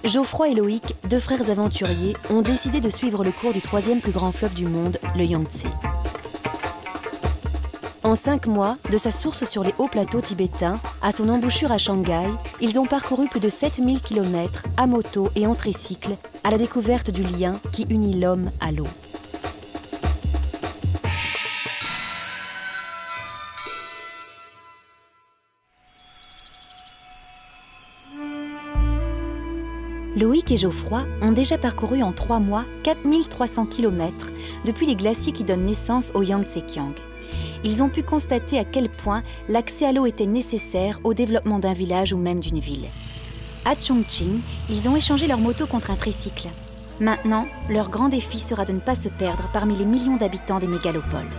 Geoffroy et Loïc, deux frères aventuriers, ont décidé de suivre le cours du troisième plus grand fleuve du monde, le Yangtze. En 5 mois, de sa source sur les hauts plateaux tibétains à son embouchure à Shanghai, ils ont parcouru plus de 7000 km à moto et en tricycle à la découverte du lien qui unit l'homme à l'eau. Loïc et Geoffroy ont déjà parcouru en 3 mois 4300 km depuis les glaciers qui donnent naissance au Yangtze-Kiang. Ils ont pu constater à quel point l'accès à l'eau était nécessaire au développement d'un village ou même d'une ville. À Chongqing, ils ont échangé leur moto contre un tricycle. Maintenant, leur grand défi sera de ne pas se perdre parmi les millions d'habitants des mégalopoles.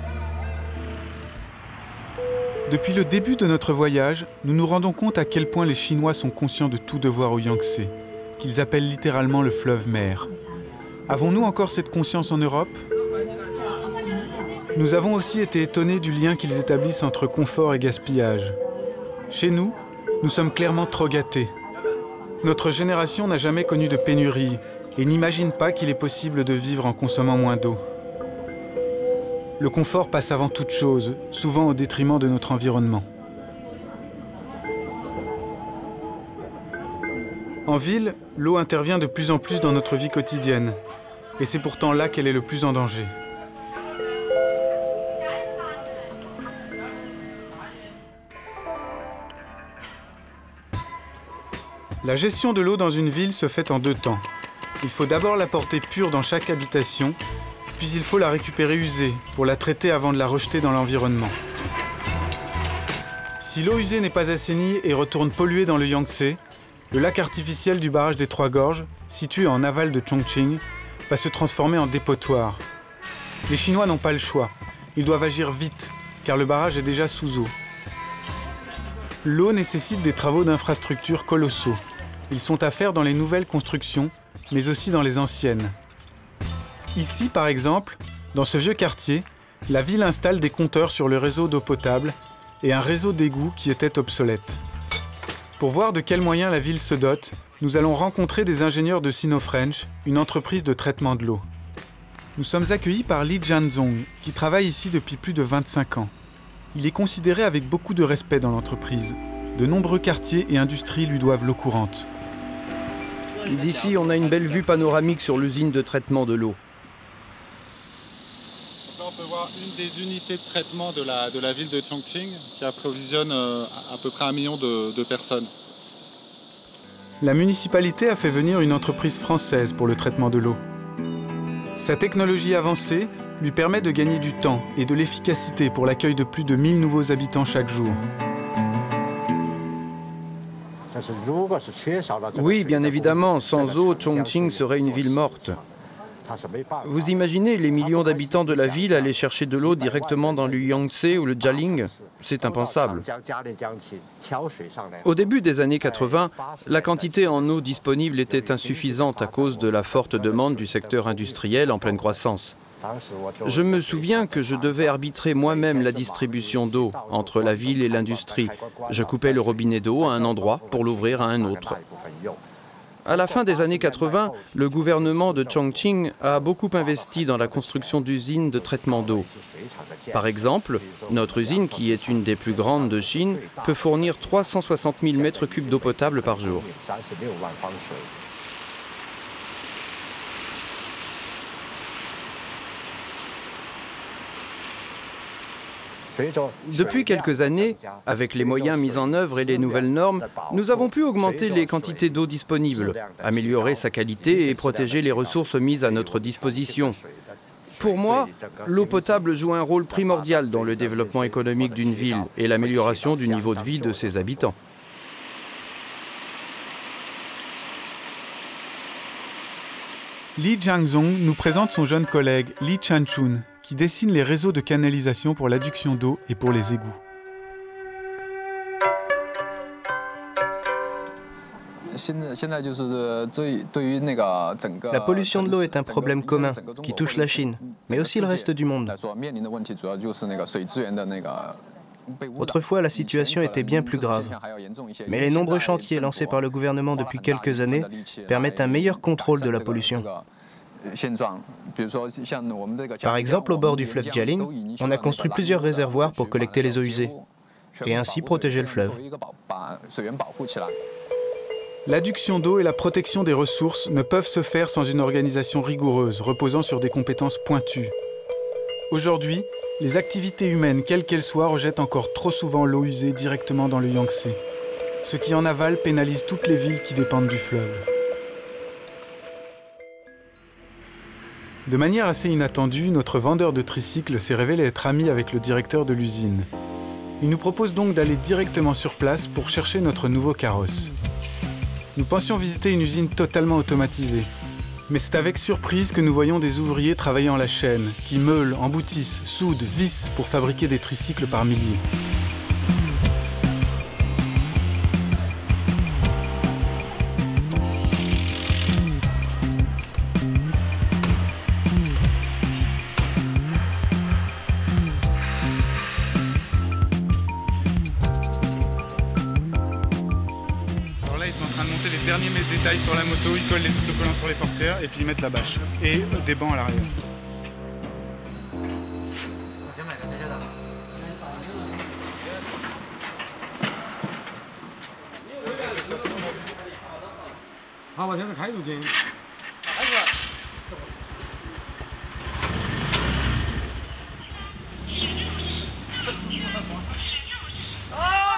Depuis le début de notre voyage, nous nous rendons compte à quel point les Chinois sont conscients de tout devoir au Yangtze, qu'ils appellent littéralement le fleuve mère. Avons-nous encore cette conscience en Europe ? Nous avons aussi été étonnés du lien qu'ils établissent entre confort et gaspillage. Chez nous, nous sommes clairement trop gâtés. Notre génération n'a jamais connu de pénurie et n'imagine pas qu'il est possible de vivre en consommant moins d'eau. Le confort passe avant toute chose, souvent au détriment de notre environnement. En ville, l'eau intervient de plus en plus dans notre vie quotidienne, et c'est pourtant là qu'elle est le plus en danger. La gestion de l'eau dans une ville se fait en 2 temps. Il faut d'abord la porter pure dans chaque habitation, puis il faut la récupérer usée pour la traiter avant de la rejeter dans l'environnement. Si l'eau usée n'est pas assainie et retourne polluée dans le Yangtze, le lac artificiel du barrage des Trois Gorges, situé en aval de Chongqing, va se transformer en dépotoir. Les Chinois n'ont pas le choix. Ils doivent agir vite, car le barrage est déjà sous eau. L'eau nécessite des travaux d'infrastructure colossaux. Ils sont à faire dans les nouvelles constructions, mais aussi dans les anciennes. Ici, par exemple, dans ce vieux quartier, la ville installe des compteurs sur le réseau d'eau potable et un réseau d'égouts qui était obsolète. Pour voir de quels moyens la ville se dote, nous allons rencontrer des ingénieurs de Sinofrench, une entreprise de traitement de l'eau. Nous sommes accueillis par Li Jianzong, qui travaille ici depuis plus de 25 ans. Il est considéré avec beaucoup de respect dans l'entreprise. De nombreux quartiers et industries lui doivent l'eau courante. D'ici, on a une belle vue panoramique sur l'usine de traitement de l'eau. Là, on peut voir une des unités de traitement de la ville de Chongqing qui approvisionne à peu près 1 million de personnes. La municipalité a fait venir une entreprise française pour le traitement de l'eau. Sa technologie avancée lui permet de gagner du temps et de l'efficacité pour l'accueil de plus de 1000 nouveaux habitants chaque jour. Oui, bien évidemment, sans eau, Chongqing serait une ville morte. Vous imaginez les millions d'habitants de la ville aller chercher de l'eau directement dans le Yangtze ou le Jialing? C'est impensable. Au début des années 80, la quantité en eau disponible était insuffisante à cause de la forte demande du secteur industriel en pleine croissance. Je me souviens que je devais arbitrer moi-même la distribution d'eau entre la ville et l'industrie. Je coupais le robinet d'eau à un endroit pour l'ouvrir à un autre. À la fin des années 80, le gouvernement de Chongqing a beaucoup investi dans la construction d'usines de traitement d'eau. Par exemple, notre usine, qui est une des plus grandes de Chine, peut fournir 360 000 mètres cubes d'eau potable par jour. Depuis quelques années, avec les moyens mis en œuvre et les nouvelles normes, nous avons pu augmenter les quantités d'eau disponibles, améliorer sa qualité et protéger les ressources mises à notre disposition. Pour moi, l'eau potable joue un rôle primordial dans le développement économique d'une ville et l'amélioration du niveau de vie de ses habitants. Li Jianzong nous présente son jeune collègue Li Chanchun, qui dessine les réseaux de canalisation pour l'adduction d'eau et pour les égouts. La pollution de l'eau est un problème commun qui touche la Chine, mais aussi le reste du monde. Autrefois, la situation était bien plus grave. Mais les nombreux chantiers lancés par le gouvernement depuis quelques années permettent un meilleur contrôle de la pollution. Par exemple, au bord du fleuve Jialing, on a construit plusieurs réservoirs pour collecter les eaux usées et ainsi protéger le fleuve. L'adduction d'eau et la protection des ressources ne peuvent se faire sans une organisation rigoureuse, reposant sur des compétences pointues. Aujourd'hui, les activités humaines, quelles qu'elles soient, rejettent encore trop souvent l'eau usée directement dans le Yangtze, ce qui en aval pénalise toutes les villes qui dépendent du fleuve. De manière assez inattendue, notre vendeur de tricycles s'est révélé être ami avec le directeur de l'usine. Il nous propose donc d'aller directement sur place pour chercher notre nouveau carrosse. Nous pensions visiter une usine totalement automatisée. Mais c'est avec surprise que nous voyons des ouvriers travaillant la chaîne, qui meulent, emboutissent, soudent, vissent pour fabriquer des tricycles par milliers. Les derniers détails sur la moto, ils collent les autocollants sur les portières et puis ils mettent la bâche et des bancs à l'arrière.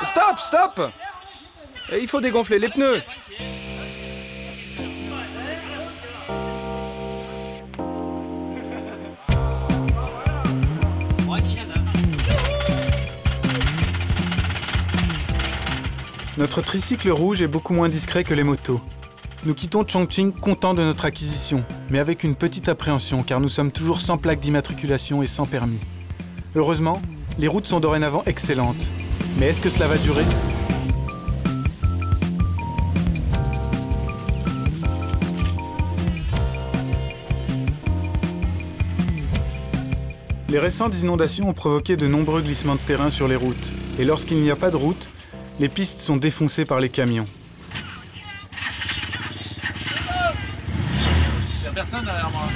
Stop, stop! Il faut dégonfler les pneus. Notre tricycle rouge est beaucoup moins discret que les motos. Nous quittons Chongqing contents de notre acquisition, mais avec une petite appréhension car nous sommes toujours sans plaque d'immatriculation et sans permis. Heureusement, les routes sont dorénavant excellentes. Mais est-ce que cela va durer ? Les récentes inondations ont provoqué de nombreux glissements de terrain sur les routes. Et lorsqu'il n'y a pas de route, les pistes sont défoncées par les camions. Il n'y a personne derrière moi.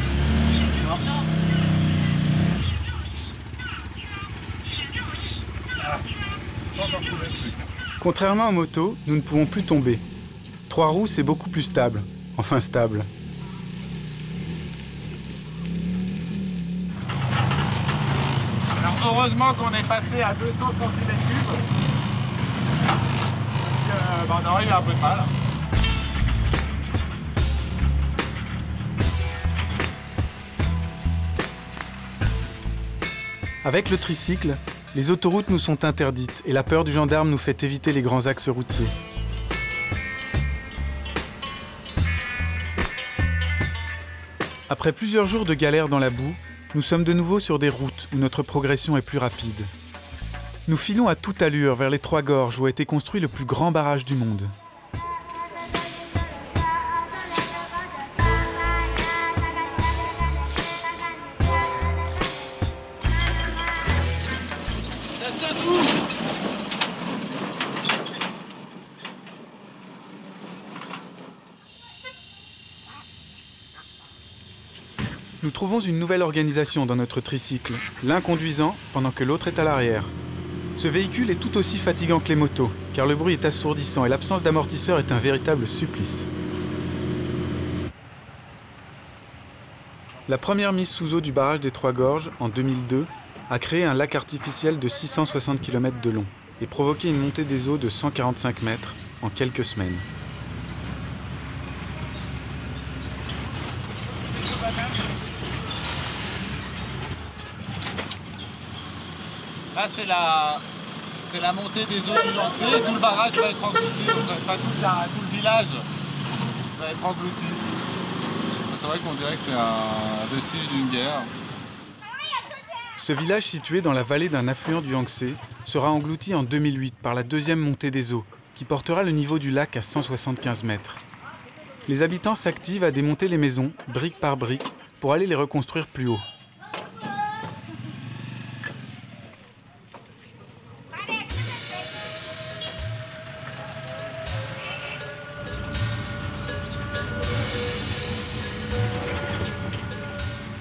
Contrairement aux motos, nous ne pouvons plus tomber. 3 roues, c'est beaucoup plus stable. Enfin stable. Alors heureusement qu'on est passé à 200 cm3. On aurait eu un peu de mal. Avec le tricycle, les autoroutes nous sont interdites et la peur du gendarme nous fait éviter les grands axes routiers. Après plusieurs jours de galère dans la boue, nous sommes de nouveau sur des routes où notre progression est plus rapide. Nous filons à toute allure vers les 3 gorges où a été construit le plus grand barrage du monde. Nous trouvons une nouvelle organisation dans notre tricycle, l'un conduisant pendant que l'autre est à l'arrière. Ce véhicule est tout aussi fatigant que les motos, car le bruit est assourdissant et l'absence d'amortisseur est un véritable supplice. La première mise sous eau du barrage des 3 gorges, en 2002, a créé un lac artificiel de 660 km de long et provoqué une montée des eaux de 145 mètres en quelques semaines. Là, c'est la montée des eaux du Yangtze et tout le barrage va être englouti. Enfin, tout le village va être englouti. C'est vrai qu'on dirait que c'est un vestige d'une guerre. Ce village situé dans la vallée d'un affluent du Yangtze sera englouti en 2008 par la deuxième montée des eaux, qui portera le niveau du lac à 175 mètres. Les habitants s'activent à démonter les maisons, brique par brique, pour aller les reconstruire plus haut.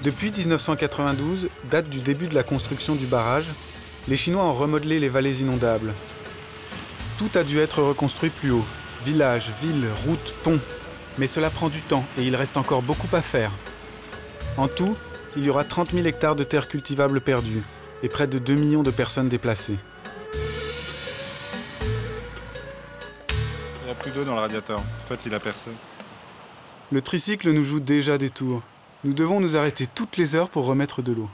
Depuis 1992, date du début de la construction du barrage, les Chinois ont remodelé les vallées inondables. Tout a dû être reconstruit plus haut. Villages, villes, routes, ponts. Mais cela prend du temps et il reste encore beaucoup à faire. En tout, il y aura 30 000 hectares de terres cultivables perdues et près de 2 millions de personnes déplacées. Il n'y a plus d'eau dans le radiateur. En fait, il a percé. Le tricycle nous joue déjà des tours. Nous devons nous arrêter toutes les heures pour remettre de l'eau.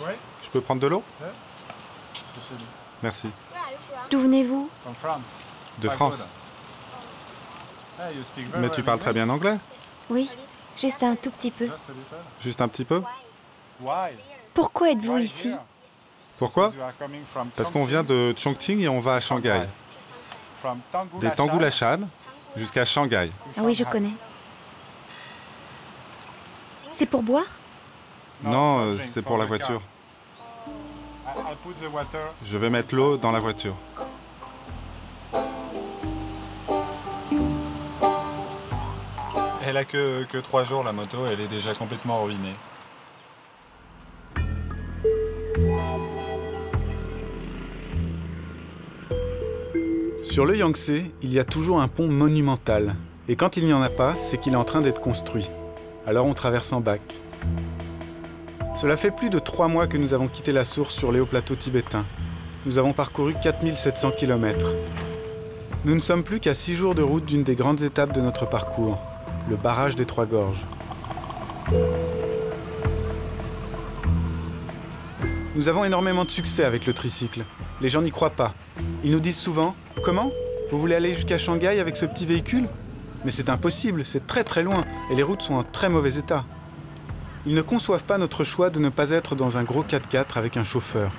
Oui. Je peux prendre de l'eau? Ouais. Merci. D'où venez-vous? De France. Mais tu parles très bien anglais? Oui, juste un tout petit peu. Juste un petit peu? Pourquoi êtes-vous ici? Pourquoi? Parce qu'on vient de Chongqing et on va à Shanghai. Des Tangulashan jusqu'à Shanghai. Ah oui, je connais. C'est pour boire? Non, c'est pour la voiture. Je vais mettre l'eau dans la voiture. Elle a que 3 jours, la moto, elle est déjà complètement ruinée. Sur le Yangtze, il y a toujours un pont monumental. Et quand il n'y en a pas, c'est qu'il est en train d'être construit. Alors on traverse en bac. Cela fait plus de 3 mois que nous avons quitté la source sur les hauts plateaux tibétains. Nous avons parcouru 4700 km. Nous ne sommes plus qu'à 6 jours de route d'une des grandes étapes de notre parcours, le barrage des Trois Gorges. Nous avons énormément de succès avec le tricycle. Les gens n'y croient pas. Ils nous disent souvent « Comment? Vous voulez aller jusqu'à Shanghai avec ce petit véhicule ?» Mais c'est impossible, c'est très très loin et les routes sont en très mauvais état. Ils ne conçoivent pas notre choix de ne pas être dans un gros 4x4 avec un chauffeur.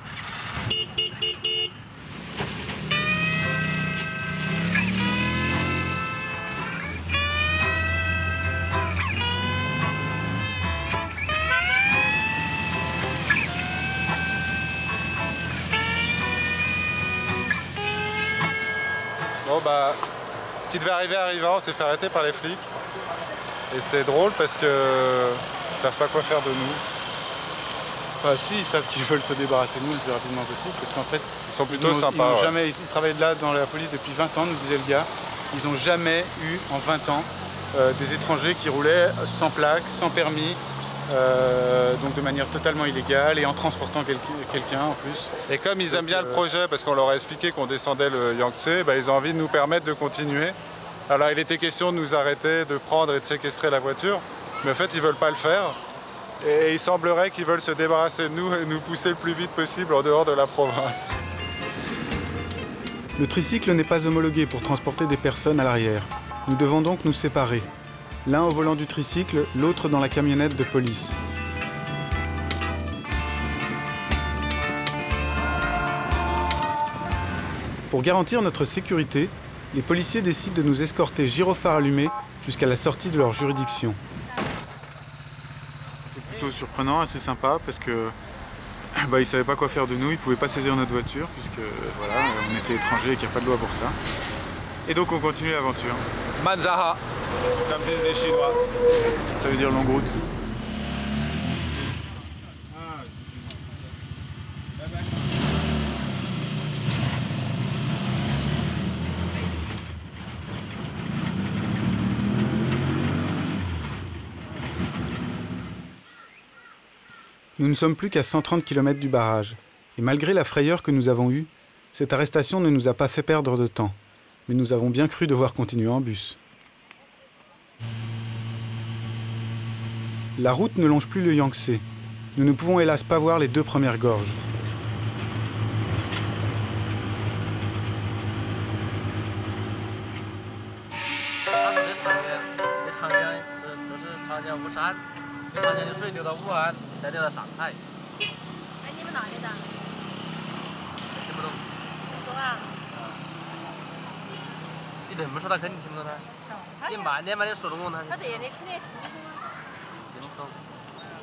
Bon bah, ce qui devait arriver arrivant, on s'est fait arrêter par les flics. Et c'est drôle parce que ils savent pas quoi faire de nous. Enfin si, ils savent qu'ils veulent se débarrasser de nous le plus rapidement possible, parce qu'en fait, Ils sont plutôt sympas. Ouais. ils travaillent là dans la police depuis 20 ans, nous disait le gars. Ils n'ont jamais eu, en 20 ans, des étrangers qui roulaient sans plaque, sans permis, donc de manière totalement illégale et en transportant quelqu'un en plus. Et comme ils aiment bien le projet, parce qu'on leur a expliqué qu'on descendait le Yangtze, bah, ils ont envie de nous permettre de continuer. Alors il était question de nous arrêter, de prendre et de séquestrer la voiture, mais en fait ils veulent pas le faire. Et il semblerait qu'ils veulent se débarrasser de nous et nous pousser le plus vite possible en dehors de la province. Le tricycle n'est pas homologué pour transporter des personnes à l'arrière. Nous devons donc nous séparer. L'un au volant du tricycle, l'autre dans la camionnette de police. Pour garantir notre sécurité, les policiers décident de nous escorter gyrophare allumé jusqu'à la sortie de leur juridiction. C'est plutôt surprenant, assez sympa, parce que ils ne savaient pas quoi faire de nous, ils ne pouvaient pas saisir notre voiture, puisque voilà, on était étrangers et qu'il n'y a pas de loi pour ça. Et donc on continue l'aventure. Manzaha, comme disent les Chinois. Ça veut dire longue route. Nous ne sommes plus qu'à 130 km du barrage. Et malgré la frayeur que nous avons eue, cette arrestation ne nous a pas fait perdre de temps. Mais nous avons bien cru devoir continuer en bus. La route ne longe plus le Yangtze. Nous ne pouvons hélas pas voir les 2 premières gorges.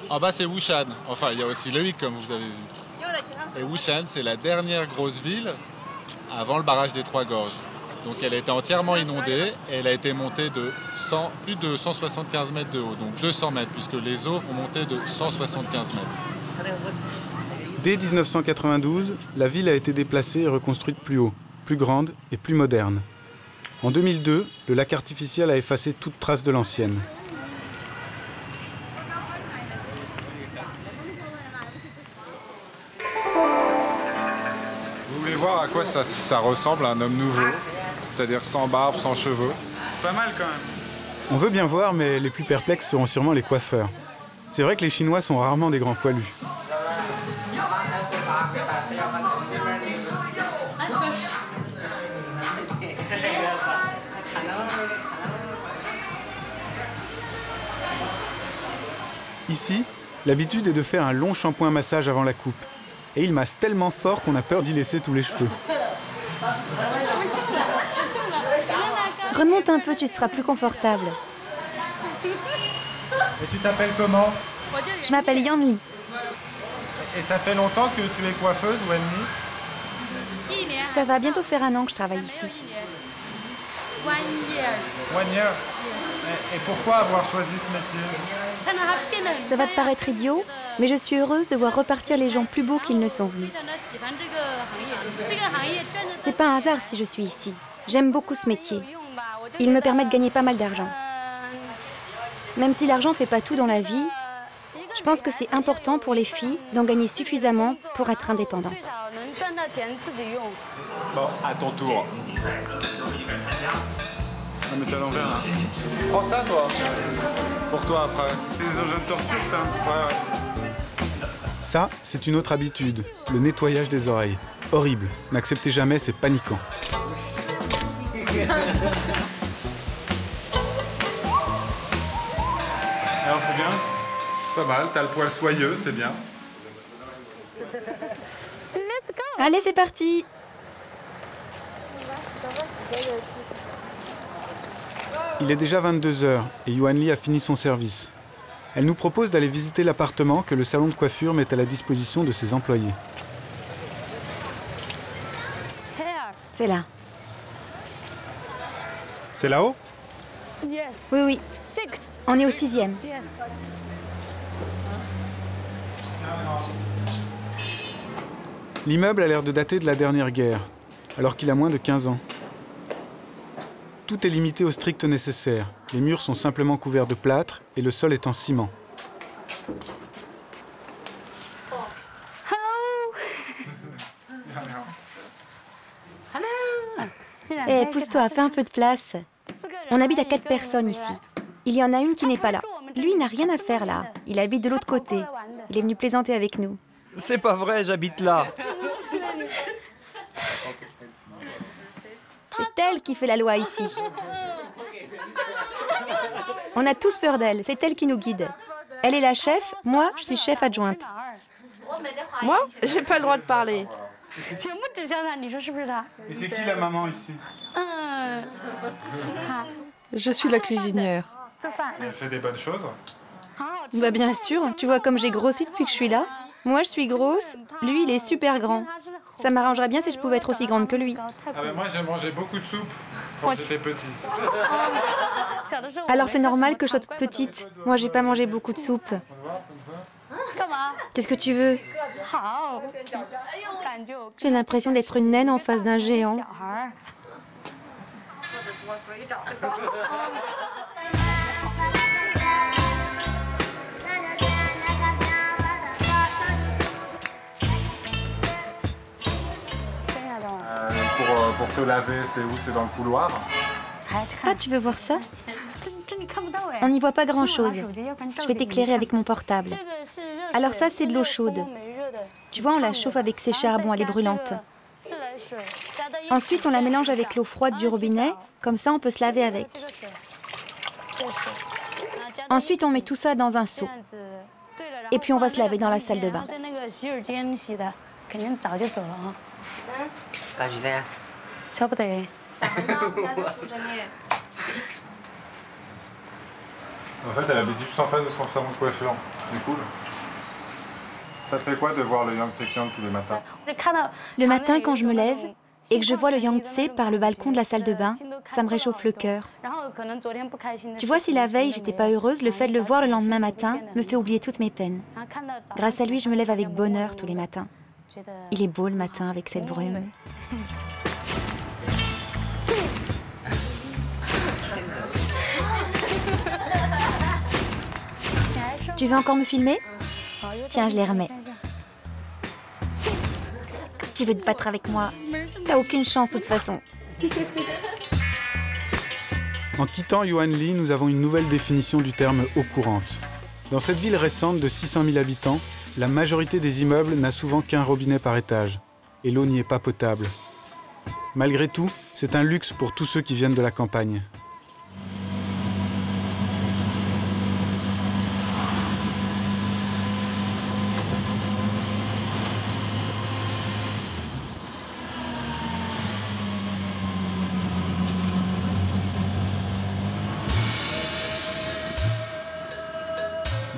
En bas c'est Wushan, enfin il y a aussi le Loïc comme vous avez vu. Et Wushan c'est la dernière grosse ville avant le barrage des Trois Gorges. Donc elle a été entièrement inondée et elle a été montée de plus de 175 mètres de haut, donc 200 mètres, puisque les eaux ont monté de 175 mètres. Dès 1992, la ville a été déplacée et reconstruite plus haut, plus grande et plus moderne. En 2002, le lac artificiel a effacé toute trace de l'ancienne. Vous voulez voir à quoi ça ressemble à un homme nouveau, c'est-à-dire sans barbe, sans cheveux? Pas mal quand même. On veut bien voir, mais les plus perplexes seront sûrement les coiffeurs. C'est vrai que les Chinois sont rarement des grands poilus. Ici, l'habitude est de faire un long shampoing massage avant la coupe. Et il masse tellement fort qu'on a peur d'y laisser tous les cheveux. Remonte un peu, tu seras plus confortable. Et tu t'appelles comment? Je m'appelle Yan Li. Et ça fait longtemps que tu es coiffeuse, Wenli? Ça va bientôt faire 1 an que je travaille ici. 1 year. Et pourquoi avoir choisi ce métier? Ça va te paraître idiot, mais je suis heureuse de voir repartir les gens plus beaux qu'ils ne sont venus. C'est pas un hasard si je suis ici. J'aime beaucoup ce métier. Il me permet de gagner pas mal d'argent. Même si l'argent fait pas tout dans la vie, je pense que c'est important pour les filles d'en gagner suffisamment pour être indépendantes. Bon, à ton tour. Ah, mais t'es à l'envers là. Prends ça, toi. Pour toi, après. C'est des engins de torture, ça. Ouais. Ça, c'est une autre habitude, le nettoyage des oreilles. Horrible. N'acceptez jamais, c'est paniquant. Alors, c'est bien? Pas mal, t'as le poil soyeux, c'est bien. Allez, c'est parti! Il est déjà 22 h et Yuan Li a fini son service. Elle nous propose d'aller visiter l'appartement que le salon de coiffure met à la disposition de ses employés. C'est là. C'est là-haut? Oui, oui. On est au 6e. L'immeuble a l'air de dater de la dernière guerre, alors qu'il a moins de 15 ans. Tout est limité au strict nécessaire. Les murs sont simplement couverts de plâtre et le sol est en ciment. Eh, pousse-toi, fais un peu de place. On habite à 4 personnes ici. Il y en a une qui n'est pas là. Lui n'a rien à faire là. Il habite de l'autre côté. Il est venu plaisanter avec nous. C'est pas vrai, j'habite là. C'est elle qui fait la loi ici. On a tous peur d'elle, c'est elle qui nous guide. Elle est la chef, moi, je suis chef adjointe. Moi, j'ai pas le droit de parler. Et c'est qui la maman ici? Je suis la cuisinière. Elle fait des bonnes choses. Bah bien sûr, tu vois comme j'ai grossi depuis que je suis là. Moi, je suis grosse, lui, il est super grand. Ça m'arrangerait bien si je pouvais être aussi grande que lui. Ah ben moi, j'ai mangé beaucoup de soupe quand j'étais petit. Alors c'est normal que je sois toute petite. Moi, j'ai pas mangé beaucoup de soupe. Qu'est-ce que tu veux? J'ai l'impression d'être une naine en face d'un géant. Pour te laver, c'est où? C'est dans le couloir? Ah, tu veux voir ça? On n'y voit pas grand-chose. Je vais t'éclairer avec mon portable. Alors ça, c'est de l'eau chaude. Tu vois, on la chauffe avec ses charbons, elle est brûlante. Ensuite, on la mélange avec l'eau froide du robinet, comme ça on peut se laver avec. Ensuite, on met tout ça dans un seau. Et puis on va se laver dans la salle de bain. En fait, elle habite juste en face de son salon de coiffure. C'est cool. Ça te fait quoi de voir le Yangtze Kiang tous les matins? Le matin, quand je me lève, et que je vois le Yangtze par le balcon de la salle de bain, ça me réchauffe le cœur. Tu vois, si la veille j'étais pas heureuse, le fait de le voir le lendemain matin me fait oublier toutes mes peines. Grâce à lui, je me lève avec bonheur tous les matins. Il est beau le matin avec cette brume. Tu veux encore me filmer? Tiens, je les remets. Tu veux te battre avec moi? T'as aucune chance de toute façon. En quittant Yuanli, nous avons une nouvelle définition du terme eau courante. Dans cette ville récente de 600 000 habitants, la majorité des immeubles n'a souvent qu'un robinet par étage. Et l'eau n'y est pas potable. Malgré tout, c'est un luxe pour tous ceux qui viennent de la campagne.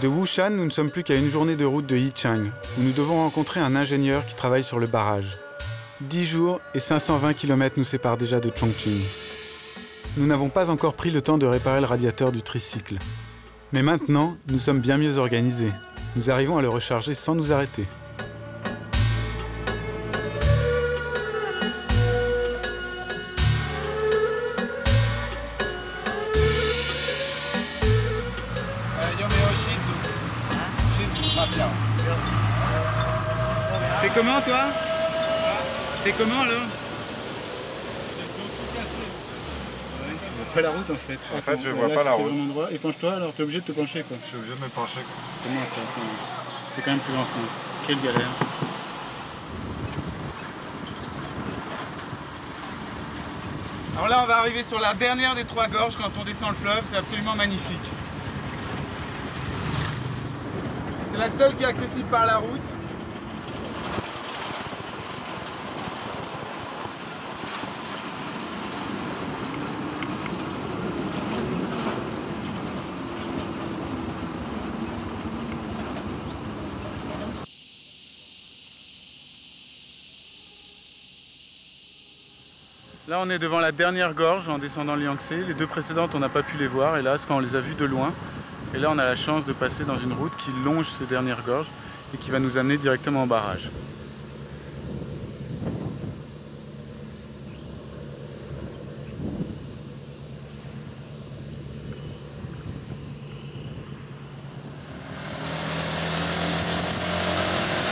De Wushan, nous ne sommes plus qu'à une journée de route de Yichang, où nous devons rencontrer un ingénieur qui travaille sur le barrage. 10 jours et 520 km nous séparent déjà de Chongqing. Nous n'avons pas encore pris le temps de réparer le radiateur du tricycle. Mais maintenant, nous sommes bien mieux organisés. Nous arrivons à le recharger sans nous arrêter. T'es comment toi? T'es comment alors? Tu vois pas la route en fait. En fait, je vois pas la route. Et penche-toi alors, t'es obligé de te pencher quoi. Je suis obligé de me pencher. Comment ça? C'est quand même plus grand que moi. Quelle galère. Alors là, on va arriver sur la dernière des 3 gorges quand on descend le fleuve. C'est absolument magnifique. C'est la seule qui est accessible par la route. Là, on est devant la dernière gorge en descendant le Yangtze. Les 2 précédentes, on n'a pas pu les voir, hélas, on les a vues de loin. Et là, on a la chance de passer dans une route qui longe ces dernières gorges et qui va nous amener directement au barrage.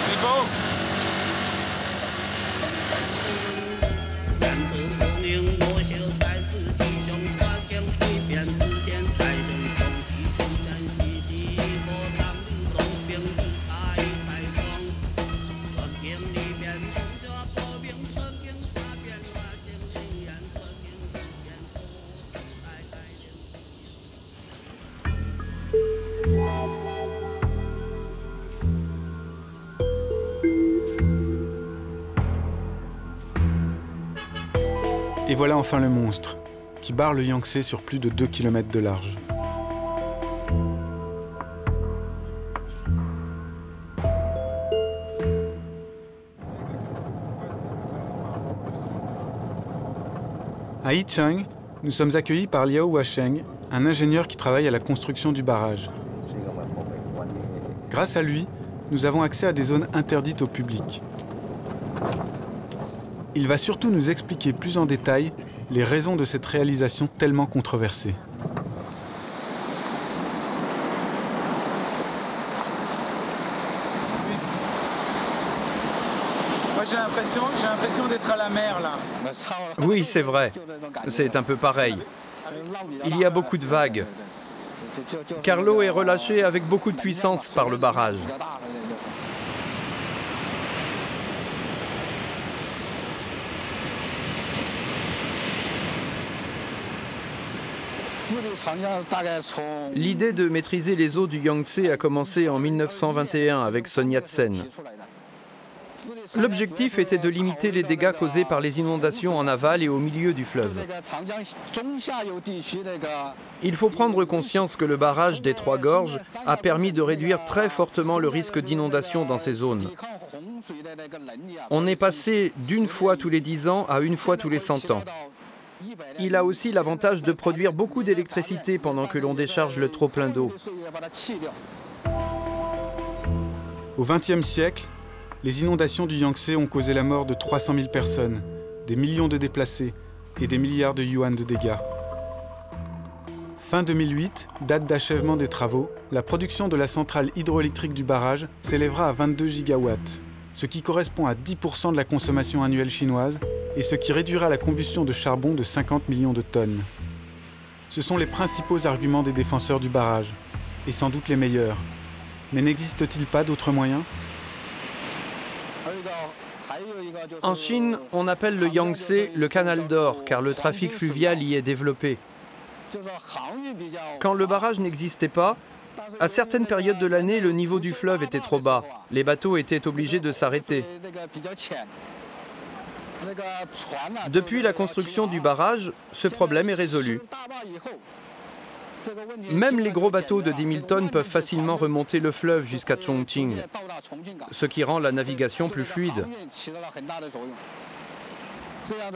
C'est beau! Et voilà enfin le monstre, qui barre le Yangtze sur plus de 2 km de large. À Yichang, nous sommes accueillis par Liao Washeng, un ingénieur qui travaille à la construction du barrage. Grâce à lui, nous avons accès à des zones interdites au public. Il va surtout nous expliquer plus en détail les raisons de cette réalisation tellement controversée. Moi j'ai l'impression d'être à la mer là. Oui, c'est vrai. C'est un peu pareil. Il y a beaucoup de vagues. Car l'eau est relâchée avec beaucoup de puissance par le barrage. L'idée de maîtriser les eaux du Yangtze a commencé en 1921 avec Sun Yat-sen. L'objectif était de limiter les dégâts causés par les inondations en aval et au milieu du fleuve. Il faut prendre conscience que le barrage des 3 gorges a permis de réduire très fortement le risque d'inondation dans ces zones. On est passé d'une fois tous les 10 ans à une fois tous les 100 ans. Il a aussi l'avantage de produire beaucoup d'électricité pendant que l'on décharge le trop-plein d'eau. Au XXe siècle, les inondations du Yangtze ont causé la mort de 300 000 personnes, des millions de déplacés et des milliards de yuan de dégâts. Fin 2008, date d'achèvement des travaux, la production de la centrale hydroélectrique du barrage s'élèvera à 22 gigawatts, ce qui correspond à 10% de la consommation annuelle chinoise et ce qui réduira la combustion de charbon de 50 millions de tonnes. Ce sont les principaux arguments des défenseurs du barrage, et sans doute les meilleurs. Mais n'existe-t-il pas d'autres moyens ? En Chine, on appelle le Yangtze le canal d'or, car le trafic fluvial y est développé. Quand le barrage n'existait pas, à certaines périodes de l'année, le niveau du fleuve était trop bas. Les bateaux étaient obligés de s'arrêter. Depuis la construction du barrage, ce problème est résolu. Même les gros bateaux de 10 000 tonnes peuvent facilement remonter le fleuve jusqu'à Chongqing, ce qui rend la navigation plus fluide.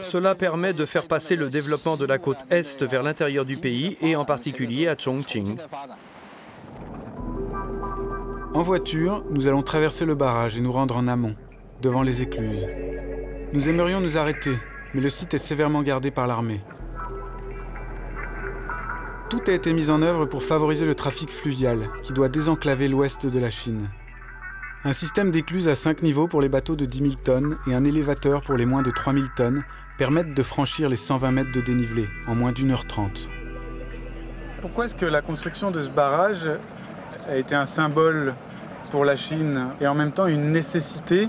Cela permet de faire passer le développement de la côte Est vers l'intérieur du pays et en particulier à Chongqing. En voiture, nous allons traverser le barrage et nous rendre en amont, devant les écluses. Nous aimerions nous arrêter, mais le site est sévèrement gardé par l'armée. Tout a été mis en œuvre pour favoriser le trafic fluvial, qui doit désenclaver l'ouest de la Chine. Un système d'écluses à 5 niveaux pour les bateaux de 10 000 tonnes et un élévateur pour les moins de 3 000 tonnes permettent de franchir les 120 mètres de dénivelé en moins d'1h30. Pourquoi est-ce que la construction de ce barrage a été un symbole pour la Chine et en même temps une nécessité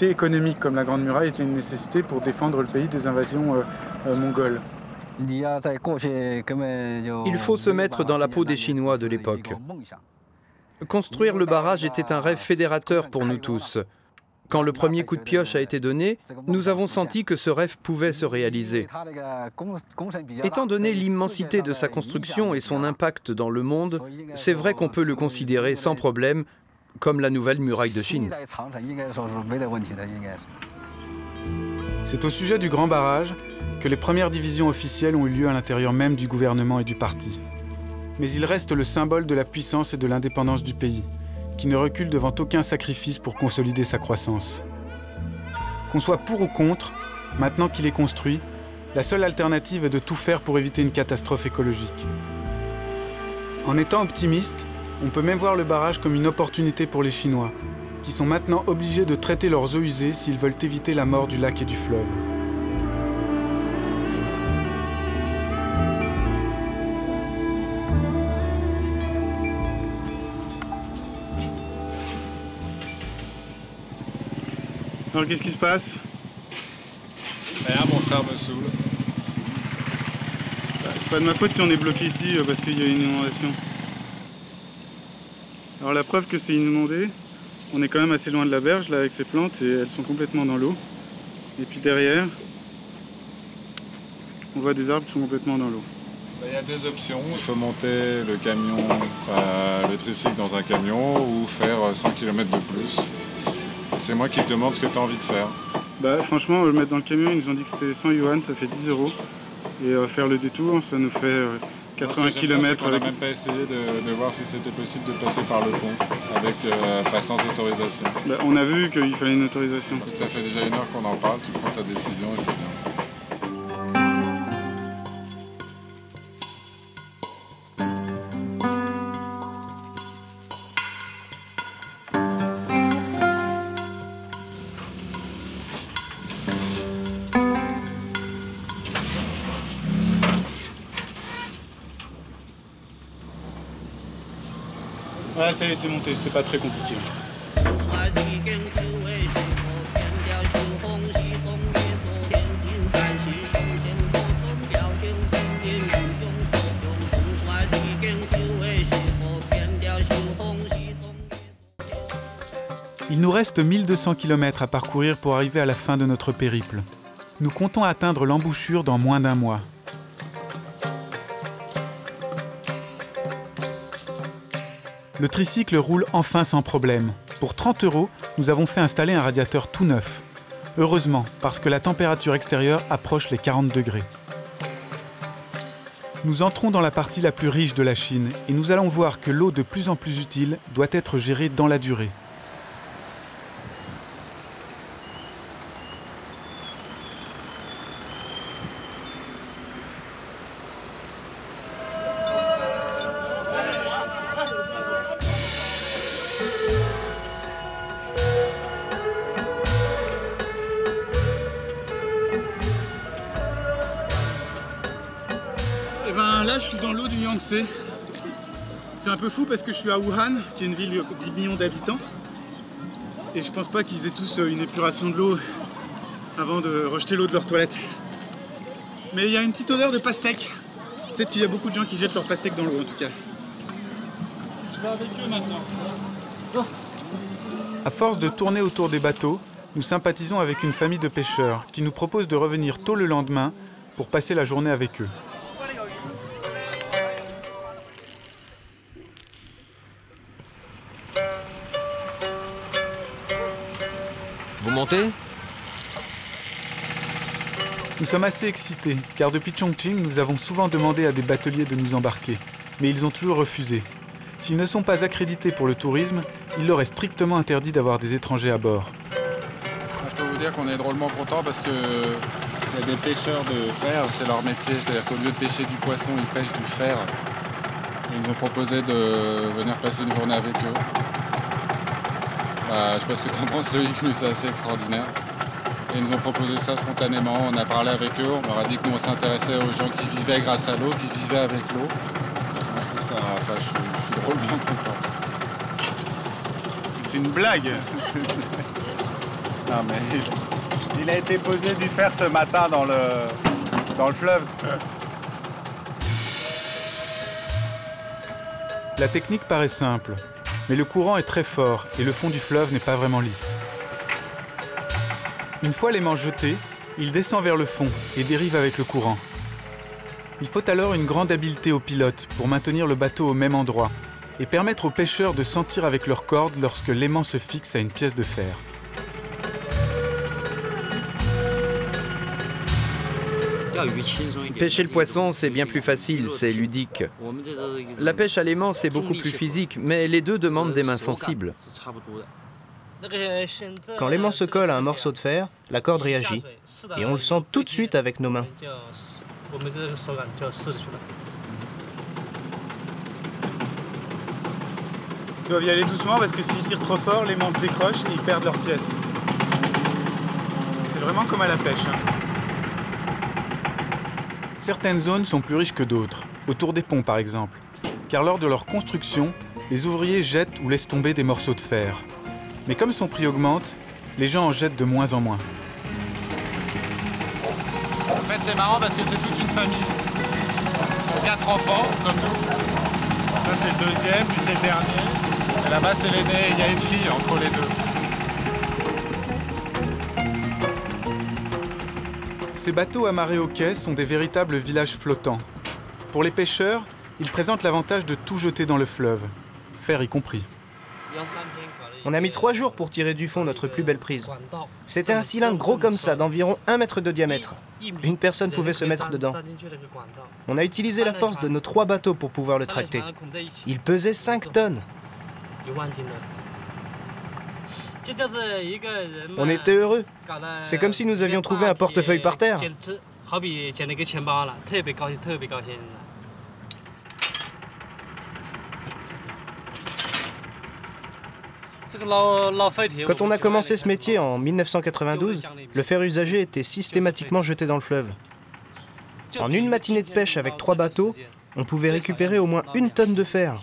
économique, comme la Grande Muraille était une nécessité pour défendre le pays des invasions mongoles? Il faut se mettre dans la peau des Chinois de l'époque. Construire le barrage était un rêve fédérateur pour nous tous. Quand le premier coup de pioche a été donné, nous avons senti que ce rêve pouvait se réaliser. Étant donné l'immensité de sa construction et son impact dans le monde, c'est vrai qu'on peut le considérer sans problème comme la nouvelle muraille de Chine. C'est au sujet du Grand Barrage que les premières divisions officielles ont eu lieu à l'intérieur même du gouvernement et du parti. Mais il reste le symbole de la puissance et de l'indépendance du pays, qui ne recule devant aucun sacrifice pour consolider sa croissance. Qu'on soit pour ou contre, maintenant qu'il est construit, la seule alternative est de tout faire pour éviter une catastrophe écologique. En étant optimiste, on peut même voir le barrage comme une opportunité pour les Chinois, qui sont maintenant obligés de traiter leurs eaux usées s'ils veulent éviter la mort du lac et du fleuve. Alors qu'est-ce qui se passe? Rien, mon frère me saoule. C'est pas de ma faute si on est bloqué ici parce qu'il y a une inondation. Alors la preuve que c'est inondé, on est quand même assez loin de la berge là avec ces plantes et elles sont complètement dans l'eau. Et puis derrière, on voit des arbres qui sont complètement dans l'eau. Il y a deux options, il faut monter le camion, le tricycle dans un camion ou faire 100 km de plus. C'est moi qui te demande ce que tu as envie de faire. Bah franchement, le mettre dans le camion, ils nous ont dit que c'était 100 yuan, ça fait 10 €. Et faire le détour, ça nous fait 80 km. On n'a même pas essayé de voir si c'était possible de passer par le pont, avec pas sans autorisation. Bah, on a vu qu'il fallait une autorisation. Écoute, ça fait déjà 1 heure qu'on en parle, tu prends ta décision et c'est bien. Ouais, ça y est, c'est monté, c'était pas très compliqué. Il nous reste 1200 km à parcourir pour arriver à la fin de notre périple. Nous comptons atteindre l'embouchure dans moins d'1 mois. Le tricycle roule enfin sans problème. Pour 30 €, nous avons fait installer un radiateur tout neuf. Heureusement, parce que la température extérieure approche les 40 degrés. Nous entrons dans la partie la plus riche de la Chine et nous allons voir que l'eau de plus en plus utile doit être gérée dans la durée. Et ben là, je suis dans l'eau du Yangtze. C'est un peu fou parce que je suis à Wuhan, qui est une ville de 10 millions d'habitants. Et je pense pas qu'ils aient tous une épuration de l'eau avant de rejeter l'eau de leur toilette. Mais il y a une petite odeur de pastèque. Peut-être qu'il y a beaucoup de gens qui jettent leur pastèque dans l'eau en tout cas. Je vais avec eux maintenant. Oh. À force de tourner autour des bateaux, nous sympathisons avec une famille de pêcheurs qui nous propose de revenir tôt le lendemain pour passer la journée avec eux. Vous montez? Nous sommes assez excités, car depuis Chongqing, nous avons souvent demandé à des bateliers de nous embarquer, mais ils ont toujours refusé. S'ils ne sont pas accrédités pour le tourisme, il leur est strictement interdit d'avoir des étrangers à bord. Je peux vous dire qu'on est drôlement contents parce que il y a des pêcheurs de fer, c'est leur métier, c'est-à-dire qu'au lieu de pêcher du poisson, ils pêchent du fer. Et ils nous ont proposé de venir passer une journée avec eux. Je sais pas ce que tu en penses, Loïc, mais c'est assez extraordinaire. Et ils nous ont proposé ça spontanément, on a parlé avec eux, on leur a dit que nous on s'intéressait aux gens qui vivaient grâce à l'eau, qui vivaient avec l'eau. Je suis drôlement content. C'est une blague. Non mais il a été posé du fer ce matin dans le fleuve. La technique paraît simple, mais le courant est très fort et le fond du fleuve n'est pas vraiment lisse. Une fois l'aimant jeté, il descend vers le fond et dérive avec le courant. Il faut alors une grande habileté au pilote pour maintenir le bateau au même endroit et permettre aux pêcheurs de sentir avec leurs cordes lorsque l'aimant se fixe à une pièce de fer. Pêcher le poisson, c'est bien plus facile, c'est ludique. La pêche à l'aimant, c'est beaucoup plus physique, mais les deux demandent des mains sensibles. Quand l'aimant se colle à un morceau de fer, la corde réagit, et on le sent tout de suite avec nos mains. Ils doivent y aller doucement parce que s'ils tirent trop fort, l'aimant se décroche et ils perdent leur pièce. C'est vraiment comme à la pêche. Certaines zones sont plus riches que d'autres, autour des ponts par exemple, car lors de leur construction, les ouvriers jettent ou laissent tomber des morceaux de fer. Mais comme son prix augmente, les gens en jettent de moins en moins. En fait c'est marrant parce que c'est toute une famille. Ils sont 4 enfants comme nous. Ça c'est le deuxième, puis c'est le dernier. Et là-bas c'est l'aîné, il y a une fille entre les deux. Ces bateaux amarrés au quai sont des véritables villages flottants. Pour les pêcheurs, ils présentent l'avantage de tout jeter dans le fleuve, fer y compris. On a mis 3 jours pour tirer du fond notre plus belle prise. C'était un cylindre gros comme ça, d'environ 1 mètre de diamètre. Une personne pouvait se mettre dedans. On a utilisé la force de nos 3 bateaux pour pouvoir le tracter. Il pesait 5 tonnes. On était heureux. C'est comme si nous avions trouvé un portefeuille par terre. Quand on a commencé ce métier en 1992, le fer usagé était systématiquement jeté dans le fleuve. En une matinée de pêche avec 3 bateaux, on pouvait récupérer au moins 1 tonne de fer.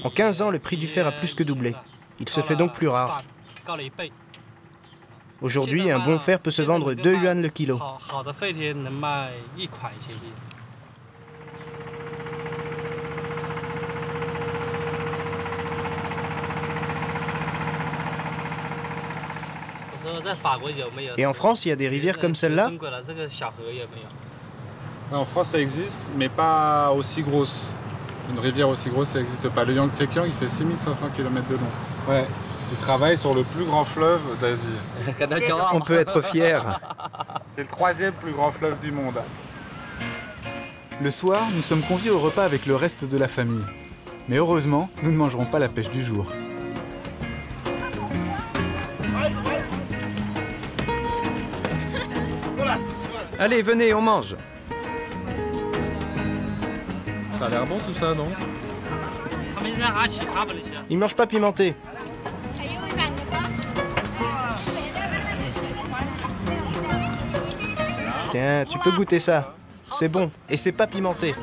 En 15 ans, le prix du fer a plus que doublé. Il se fait donc plus rare. Aujourd'hui, un bon fer peut se vendre 2 yuan le kilo. Et en France, il y a des rivières comme celle-là? En France ça existe, mais pas aussi grosse. Une rivière aussi grosse, ça n'existe pas. Le Yangtze-Kiang, il fait 6500 km de long. Ouais, il travaille sur le plus grand fleuve d'Asie. On peut être fier. C'est le 3e plus grand fleuve du monde. Le soir, nous sommes conviés au repas avec le reste de la famille. Mais heureusement, nous ne mangerons pas la pêche du jour. Allez, venez, on mange. Ça a l'air bon tout ça, non? Ils mangent pas pimenté. Tiens, tu peux goûter ça. C'est bon, et c'est pas pimenté.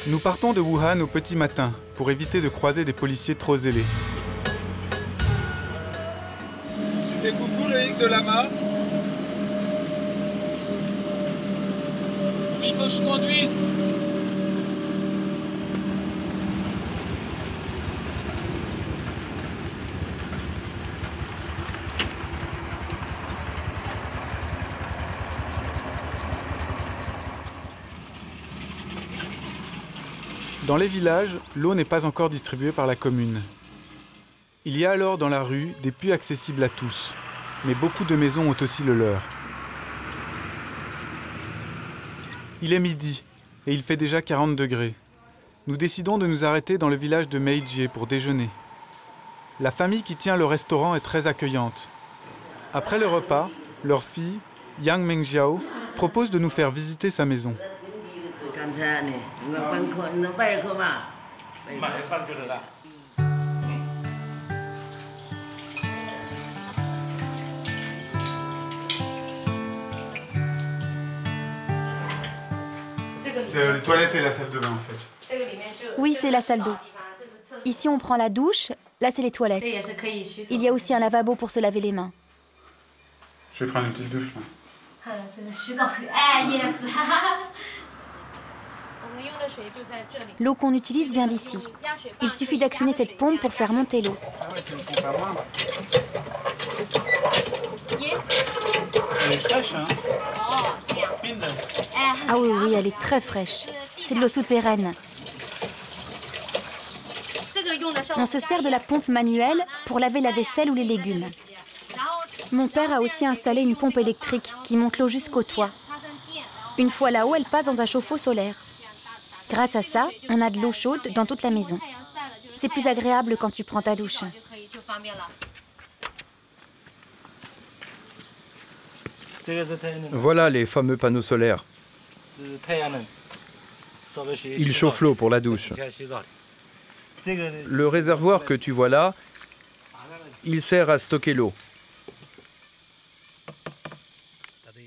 Nous partons de Wuhan au petit matin, pour éviter de croiser des policiers trop zélés. Tu fais coucou Loïc de Lama. Il faut que je conduise. Dans les villages, l'eau n'est pas encore distribuée par la commune. Il y a alors dans la rue des puits accessibles à tous, mais beaucoup de maisons ont aussi le leur. Il est midi et il fait déjà 40 degrés. Nous décidons de nous arrêter dans le village de Meijie pour déjeuner. La famille qui tient le restaurant est très accueillante. Après le repas, leur fille, Yang Mengjiao, propose de nous faire visiter sa maison. C'est les toilettes et la salle de bain en fait. Oui, c'est la salle d'eau. Ici, on prend la douche. Là, c'est les toilettes. Il y a aussi un lavabo pour se laver les mains. Je vais prendre une petite douche. L'eau qu'on utilise vient d'ici. Il suffit d'actionner cette pompe pour faire monter l'eau. Elle est fraîche, hein? Ah oui, oui, elle est très fraîche. C'est de l'eau souterraine. On se sert de la pompe manuelle pour laver la vaisselle ou les légumes. Mon père a aussi installé une pompe électrique qui monte l'eau jusqu'au toit. Une fois là-haut, elle passe dans un chauffe-eau solaire. Grâce à ça, on a de l'eau chaude dans toute la maison. C'est plus agréable quand tu prends ta douche. Voilà les fameux panneaux solaires. Ils chauffent l'eau pour la douche. Le réservoir que tu vois là, il sert à stocker l'eau.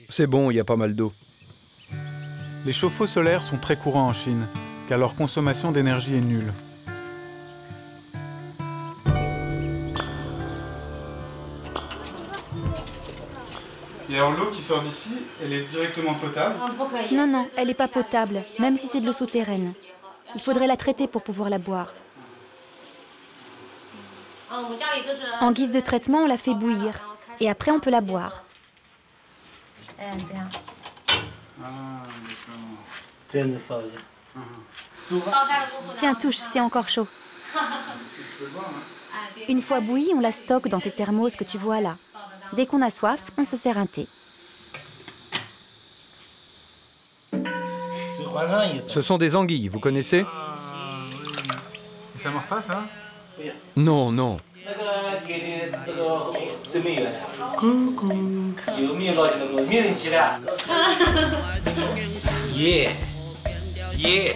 C'est bon, il y a pas mal d'eau. Les chauffe-eau solaires sont très courants en Chine, car leur consommation d'énergie est nulle. Et alors l'eau qui sort d'ici, elle est directement potable? Non, non, elle n'est pas potable, même si c'est de l'eau souterraine. Il faudrait la traiter pour pouvoir la boire. En guise de traitement, on la fait bouillir. Et après, on peut la boire. Tiens, touche, c'est encore chaud. Une fois bouillie, on la stocke dans ces thermos que tu vois là. Dès qu'on a soif, on se sert un thé. Ce sont des anguilles, vous connaissez? Ça ne mord pas, ça? Non, non. Yeah. Yeah.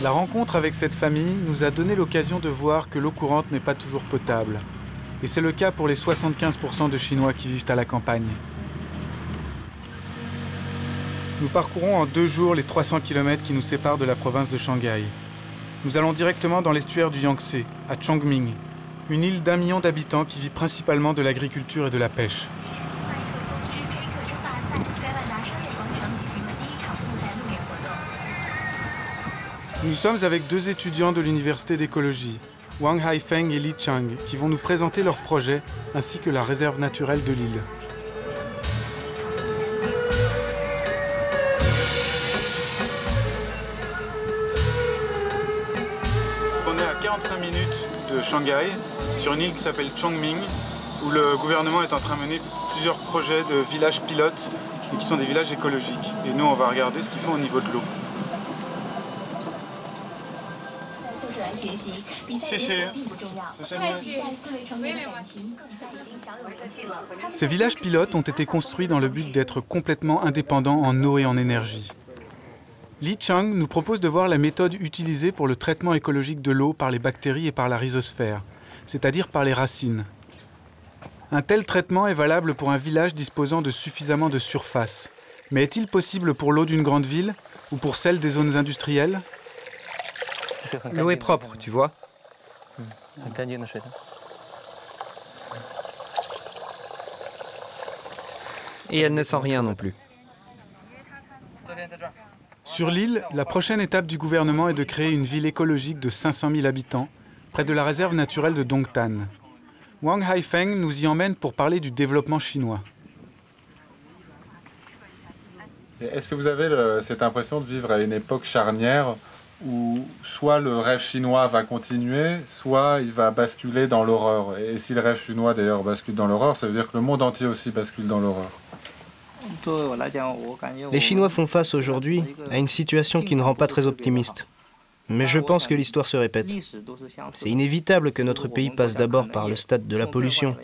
La rencontre avec cette famille nous a donné l'occasion de voir que l'eau courante n'est pas toujours potable. Et c'est le cas pour les 75% de Chinois qui vivent à la campagne. Nous parcourons en 2 jours les 300 km qui nous séparent de la province de Shanghai. Nous allons directement dans l'estuaire du Yangtze, à Chongming, une île d'1 million d'habitants qui vit principalement de l'agriculture et de la pêche. Nous sommes avec deux étudiants de l'université d'écologie, Wang Haifeng et Li Chang, qui vont nous présenter leur projet ainsi que la réserve naturelle de l'île. On est à 45 minutes de Shanghai, sur une île qui s'appelle Chongming, où le gouvernement est en train de mener plusieurs projets de villages pilotes et qui sont des villages écologiques. Et nous, on va regarder ce qu'ils font au niveau de l'eau. Ces villages pilotes ont été construits dans le but d'être complètement indépendants en eau et en énergie. Li Chang nous propose de voir la méthode utilisée pour le traitement écologique de l'eau par les bactéries et par la rhizosphère, c'est-à-dire par les racines. Un tel traitement est valable pour un village disposant de suffisamment de surface. Mais est-il possible pour l'eau d'une grande ville ou pour celle des zones industrielles? L'eau est propre, tu vois. Et elle ne sent rien non plus. Sur l'île, la prochaine étape du gouvernement est de créer une ville écologique de 500 000 habitants, près de la réserve naturelle de Dongtan. Wang Haifeng nous y emmène pour parler du développement chinois. Est-ce que vous avez cette impression de vivre à une époque charnière où soit le rêve chinois va continuer, soit il va basculer dans l'horreur? Et si le rêve chinois d'ailleurs bascule dans l'horreur, ça veut dire que le monde entier aussi bascule dans l'horreur. Les Chinois font face aujourd'hui à une situation qui ne rend pas très optimiste. Mais je pense que l'histoire se répète. C'est inévitable que notre pays passe d'abord par le stade de la pollution,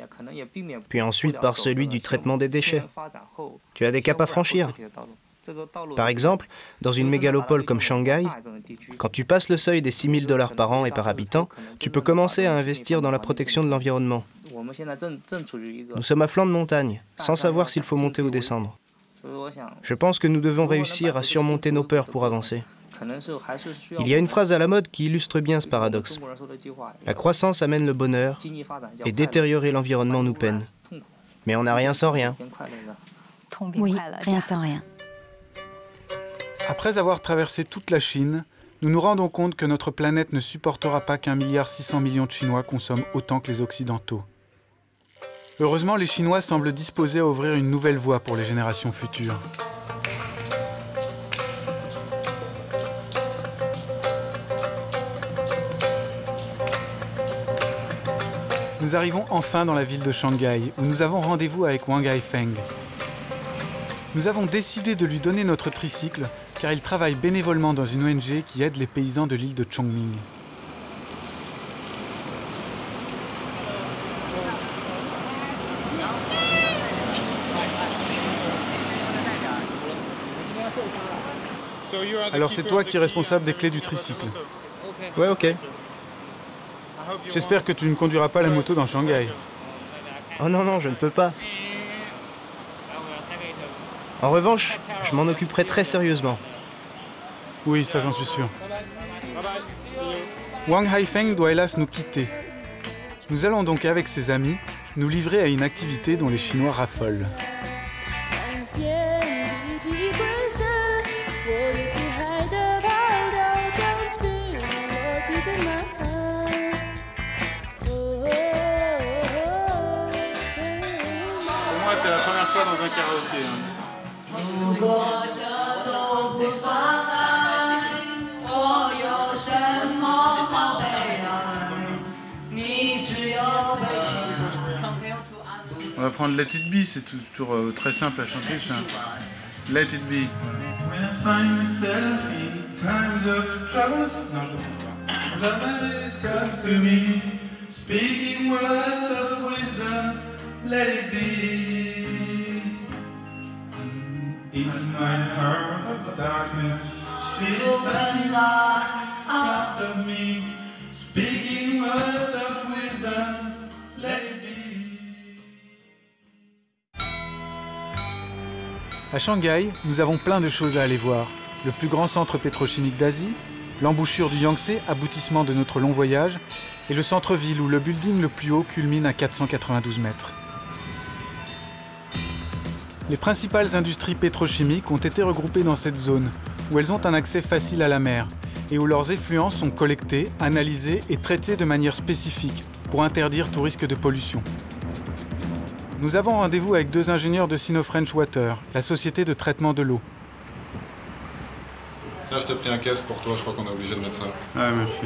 puis ensuite par celui du traitement des déchets. Tu as des caps à franchir. Par exemple, dans une mégalopole comme Shanghai, quand tu passes le seuil des 6 000 $ par an et par habitant, tu peux commencer à investir dans la protection de l'environnement. Nous sommes à flanc de montagne, sans savoir s'il faut monter ou descendre. Je pense que nous devons réussir à surmonter nos peurs pour avancer. Il y a une phrase à la mode qui illustre bien ce paradoxe. La croissance amène le bonheur et détériorer l'environnement nous peine. Mais on n'a rien sans rien. Oui, rien sans rien. Après avoir traversé toute la Chine, nous nous rendons compte que notre planète ne supportera pas qu'1,6 milliard de Chinois consomment autant que les Occidentaux. Heureusement, les Chinois semblent disposés à ouvrir une nouvelle voie pour les générations futures. Nous arrivons enfin dans la ville de Shanghai, où nous avons rendez-vous avec Wang Haifeng. Nous avons décidé de lui donner notre tricycle, car il travaille bénévolement dans une ONG qui aide les paysans de l'île de Chongming. Alors c'est toi qui es responsable des clés du tricycle. Ouais, ok. J'espère que tu ne conduiras pas la moto dans Shanghai. Oh non, non, je ne peux pas. En revanche, je m'en occuperai très sérieusement. Oui, ça j'en suis sûr. Wang Haifeng doit hélas nous quitter. Nous allons donc avec ses amis nous livrer à une activité dont les Chinois raffolent. Pour moi, c'est la première fois dans un karaoké. On va prendre Let It Be, c'est toujours très simple à chanter ça. Let It Be. In my heart of darkness, she's standing out of me, speaking words of wisdom, let it be. À Shanghai, nous avons plein de choses à aller voir. Le plus grand centre pétrochimique d'Asie, l'embouchure du Yangtze, aboutissement de notre long voyage, et le centre-ville où le building le plus haut culmine à 492 mètres. Les principales industries pétrochimiques ont été regroupées dans cette zone, où elles ont un accès facile à la mer, et où leurs effluents sont collectés, analysés et traités de manière spécifique pour interdire tout risque de pollution. Nous avons rendez-vous avec 2 ingénieurs de Sino-French Water, la société de traitement de l'eau. Tiens, je t'ai pris un casque pour toi, je crois qu'on est obligé de mettre ça. Ah, merci.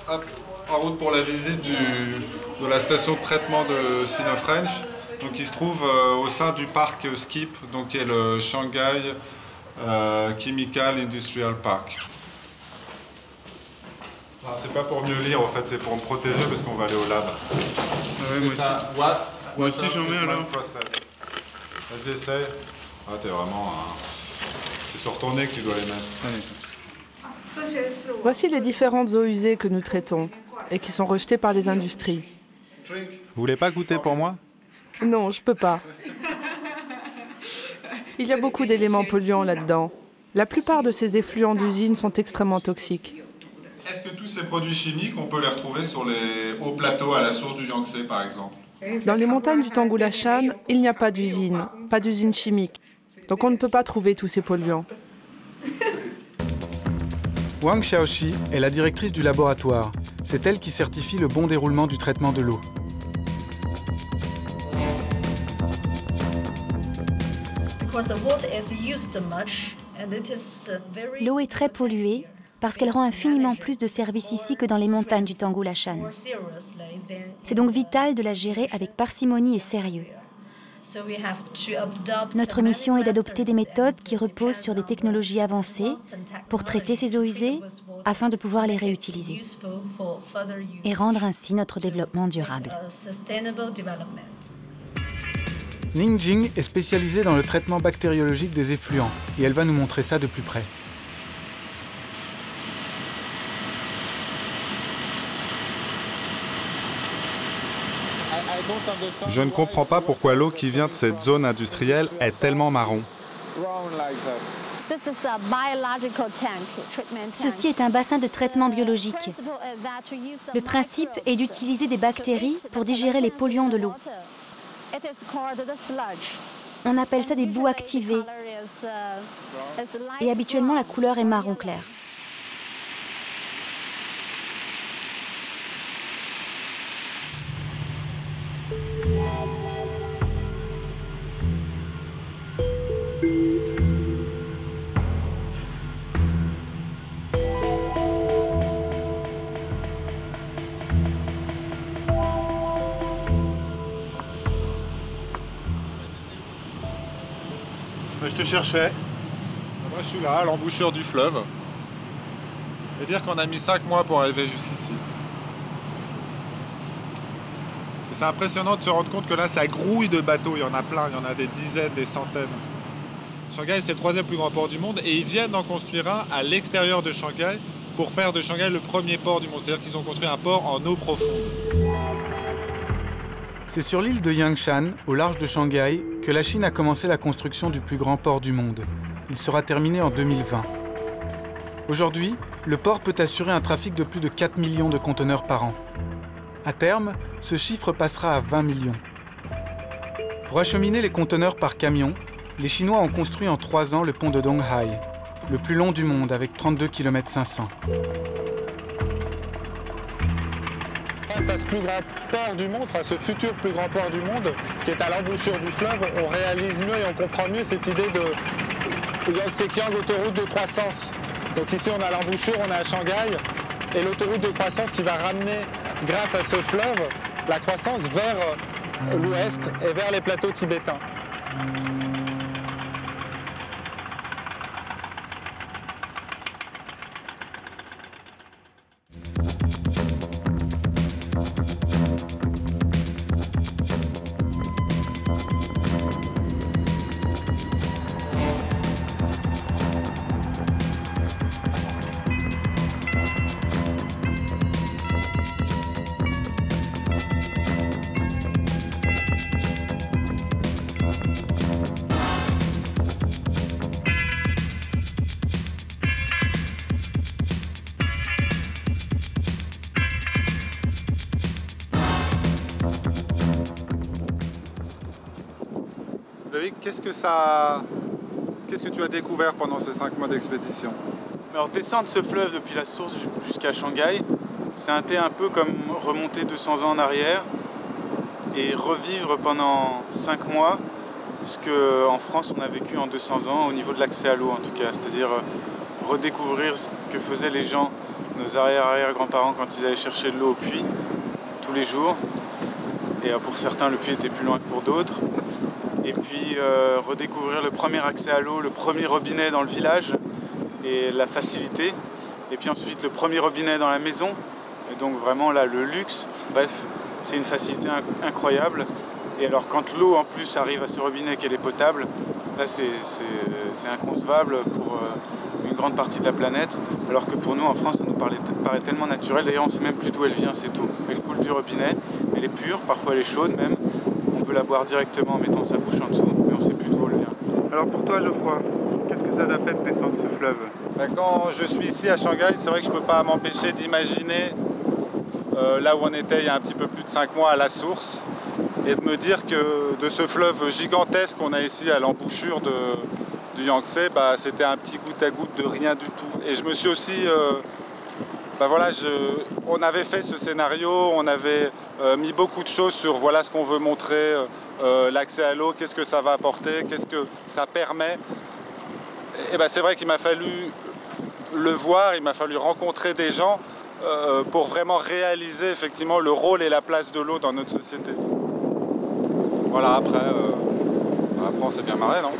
Hop, en route pour la visite de la station de traitement de Sino-French, donc qui se trouve au sein du parc SKIP, donc qui est le Shanghai Chemical Industrial Park. C'est pas pour mieux lire en fait, c'est pour me protéger parce qu'on va aller au lab. Ouais, moi aussi j'en mets alors. Vas-y, essaye. Ah, t'es vraiment... C'est sur ton nez que tu dois les mettre. Voici les différentes eaux usées que nous traitons et qui sont rejetées par les industries. Vous voulez pas goûter pour moi? Non, je peux pas. Il y a beaucoup d'éléments polluants là-dedans. La plupart de ces effluents d'usines sont extrêmement toxiques. Est-ce que tous ces produits chimiques, on peut les retrouver sur les hauts plateaux à la source du Yangtze, par exemple? Dans les montagnes du Tangoulashan, il n'y a pas d'usine chimique. Donc on ne peut pas trouver tous ces polluants. Wang Xiaoxi est la directrice du laboratoire. C'est elle qui certifie le bon déroulement du traitement de l'eau. L'eau est très polluée parce qu'elle rend infiniment plus de service ici que dans les montagnes du Tangoulashan. C'est donc vital de la gérer avec parcimonie et sérieux. Notre mission est d'adopter des méthodes qui reposent sur des technologies avancées pour traiter ces eaux usées afin de pouvoir les réutiliser et rendre ainsi notre développement durable. Ning Jing est spécialisée dans le traitement bactériologique des effluents et elle va nous montrer ça de plus près. Je ne comprends pas pourquoi l'eau qui vient de cette zone industrielle est tellement marron. Ceci est un bassin de traitement biologique. Le principe est d'utiliser des bactéries pour digérer les polluants de l'eau. On appelle ça des boues activées. Et habituellement, la couleur est marron clair. Je te cherchais. Moi je suis là, à l'embouchure du fleuve. Et dire qu'on a mis 5 mois pour arriver jusqu'ici. C'est impressionnant de se rendre compte que là ça grouille de bateaux, il y en a plein, il y en a des dizaines, des centaines. Shanghai c'est le 3e plus grand port du monde et ils viennent d'en construire un à l'extérieur de Shanghai pour faire de Shanghai le premier port du monde. C'est-à-dire qu'ils ont construit un port en eau profonde. C'est sur l'île de Yangshan, au large de Shanghai, que la Chine a commencé la construction du plus grand port du monde. Il sera terminé en 2020. Aujourd'hui, le port peut assurer un trafic de plus de 4 millions de conteneurs par an. À terme, ce chiffre passera à 20 millions. Pour acheminer les conteneurs par camion, les Chinois ont construit en 3 ans le pont de Donghai, le plus long du monde avec 32 km 500. Face à ce plus grand port du monde, enfin ce futur plus grand port du monde, qui est à l'embouchure du fleuve, on réalise mieux et on comprend mieux cette idée de Yangtze-Kiang, autoroute de croissance. Donc ici on a l'embouchure, on est à Shanghai, et l'autoroute de croissance qui va ramener, grâce à ce fleuve, la croissance vers l'ouest et vers les plateaux tibétains. Loïc, qu'est-ce que tu as découvert pendant ces 5 mois d'expédition? Alors descendre ce fleuve depuis la source jusqu'à Shanghai, c'est un peu comme remonter 200 ans en arrière et revivre pendant 5 mois ce qu'en France on a vécu en 200 ans au niveau de l'accès à l'eau en tout cas, c'est-à-dire redécouvrir ce que faisaient les gens, nos arrière-grands-parents quand ils allaient chercher de l'eau au puits tous les jours. Et pour certains le puits était plus loin que pour d'autres. Et puis redécouvrir le premier accès à l'eau, le premier robinet dans le village et la facilité. Et puis ensuite le premier robinet dans la maison. Et donc vraiment là le luxe. Bref, c'est une facilité incroyable. Et alors quand l'eau en plus arrive à ce robinet qu'elle est potable, là c'est inconcevable pour une grande partie de la planète. Alors que pour nous en France ça nous paraît tellement naturel. D'ailleurs on ne sait même plus d'où elle vient, c'est tout. Elle coule du robinet, elle est pure, parfois elle est chaude même. On peut la boire directement en mettant sa bouche en dessous, mais on ne sait plus d'où elle vient. Alors pour toi Geoffroy, qu'est-ce que ça t'a fait de descendre ce fleuve? Quand je suis ici à Shanghai, c'est vrai que je ne peux pas m'empêcher d'imaginer là où on était il y a un petit peu plus de 5 mois à la source et de me dire que de ce fleuve gigantesque qu'on a ici à l'embouchure du Yangtze, c'était un petit goutte à goutte de rien du tout. Et je me suis aussi... on avait fait ce scénario, on avait mis beaucoup de choses sur voilà ce qu'on veut montrer, l'accès à l'eau, qu'est-ce que ça va apporter, qu'est-ce que ça permet. Et c'est vrai qu'il m'a fallu le voir, il m'a fallu rencontrer des gens pour vraiment réaliser effectivement le rôle et la place de l'eau dans notre société. Voilà, après on s'est bien marré, non ?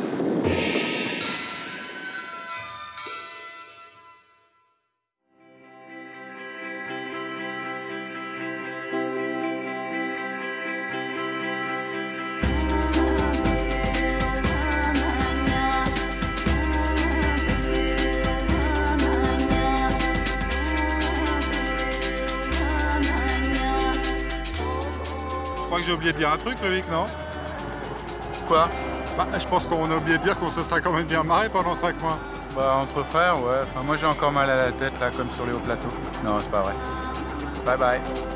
Je crois que j'ai oublié de dire un truc, Loïc, non? Quoi? Je pense qu'on a oublié de dire qu'on se sera quand même bien marré pendant 5 mois. Entre frères, ouais. Moi j'ai encore mal à la tête là, comme sur les hauts plateaux. Non, c'est pas vrai. Bye bye.